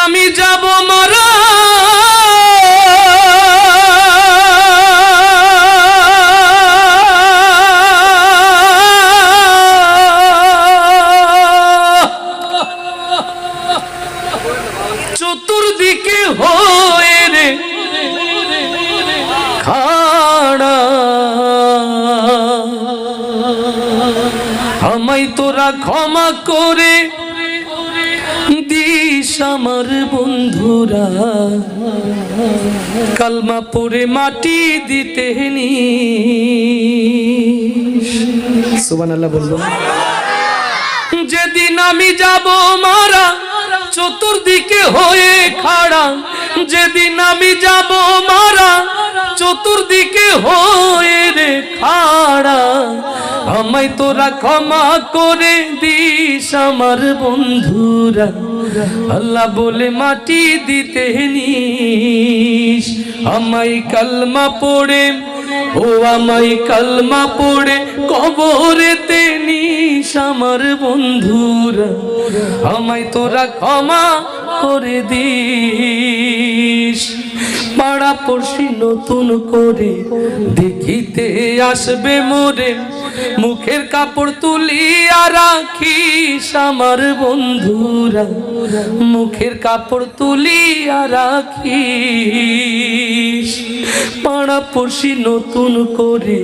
আমি যাব মারা চতুর্দিকে হয়ে রে খাড়া আমায় তোরা ক্ষমা করে দিস আমার বন্ধুরা কালমা পড়ে মাটি দিতে নি সুবহানাল্লাহ বলবো যেদিন আমি যাব মারা চতুর্দিকে হয়ে খাড়া যেদিন আমি যাব মারা চতুর্দিকে হয়ে রে খাড়া আমায় তোরা ক্ষমা করে দিস আমার বন্ধুরা আল্লাহ বলে মাটি দিতে নিস আমায় কালমা পড়ে ও আমায় কালমা পড়ে কবরেতে নিস আমার বন্ধুরা আমায় তোরা ক্ষমা করে দিস পাড়া পড়শি নতুন করে দেখিতে আসবে মোরে মুখের কাপড় তুলিয়া রাখিস আমার বন্ধুরা মুখের কাপড় তুলিয়া রাখিস পাড়া পড়শি নতুন করে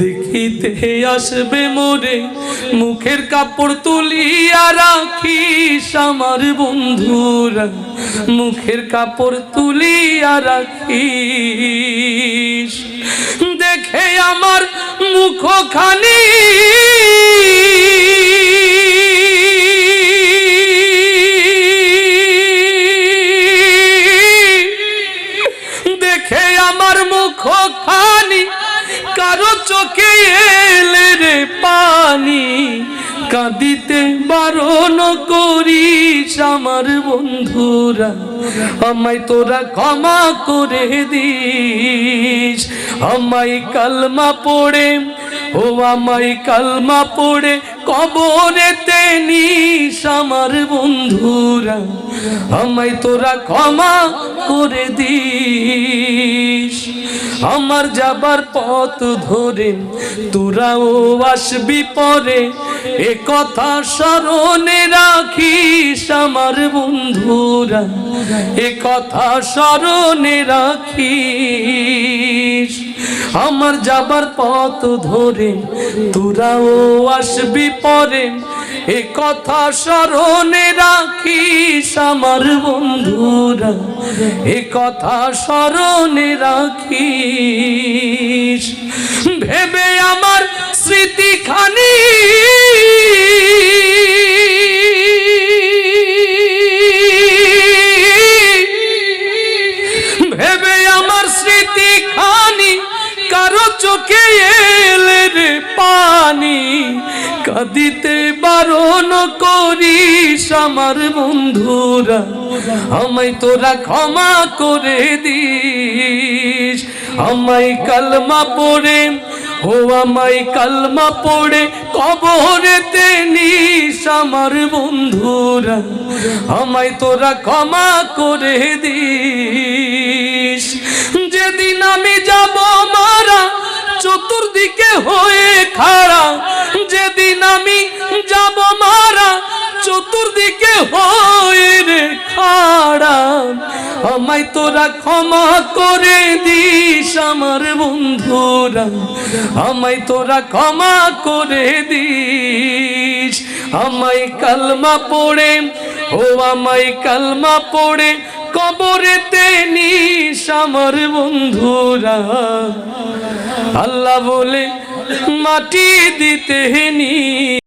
দেখিতে আসবে মোরে মুখের কাপড় তুলিয়া রাখিস আমার বন্ধুরা মুখের কাপড় তুলিয়া রাখিস দেখে আমার মুখখানি দেখে আমার মুখখানি কারো চোখে এলে রে পানি কাঁদিতে বারণ করিস আমার বন্ধুরা আমায় তোরা ক্ষমা করে দিস আমায় কালমা পড়ে ও আমায় কালমা পড়ে কবরেতে নিস আমার বন্ধুরা আমায় তোরা ক্ষমা করে দিস আমার যাবার পথ ধরে তোরাও আসবি পরে এ কথা স্মরণে রাখিস আমার বন্ধুরা এ কথা স্মরণে রাখিস আমার যাবার পথ ধরে তোরাও আসবি পরে এ কথা স্মরণে রাখিস আমার বন্ধুরা এ কথা স্মরণে রাখিস ভেবে আমার স্মৃতিখানি ভেবে আমার স্মৃতিখানি কারো চোখে এলে রে পানি কাঁদিতে বারণ করিস আমার বন্ধুরা আমায় তোরা ক্ষমা করে দিস আমায় কালমা পড়ে ও আমায় কালমা পড়ে কবরেতে নিস আমার বন্ধুরা আমায় তোরা ক্ষমা করে দিস যেদিন আমি যাব মারা চতুর্দিকে হয়ে খাড়া যেদিন আমি যাব মারা চতুর্দিকে হয়ে রে খাড়া আমায় তোরা ক্ষমা করে দিস আমার বন্ধুরা আমায় তোরা ক্ষমা করে দিস আমায় কালমা পড়ে ও আমায় কালমা পড়ে কবরেতে নিস আমার বন্ধুরা আল্লাহ বলে মাটি দিতে নি।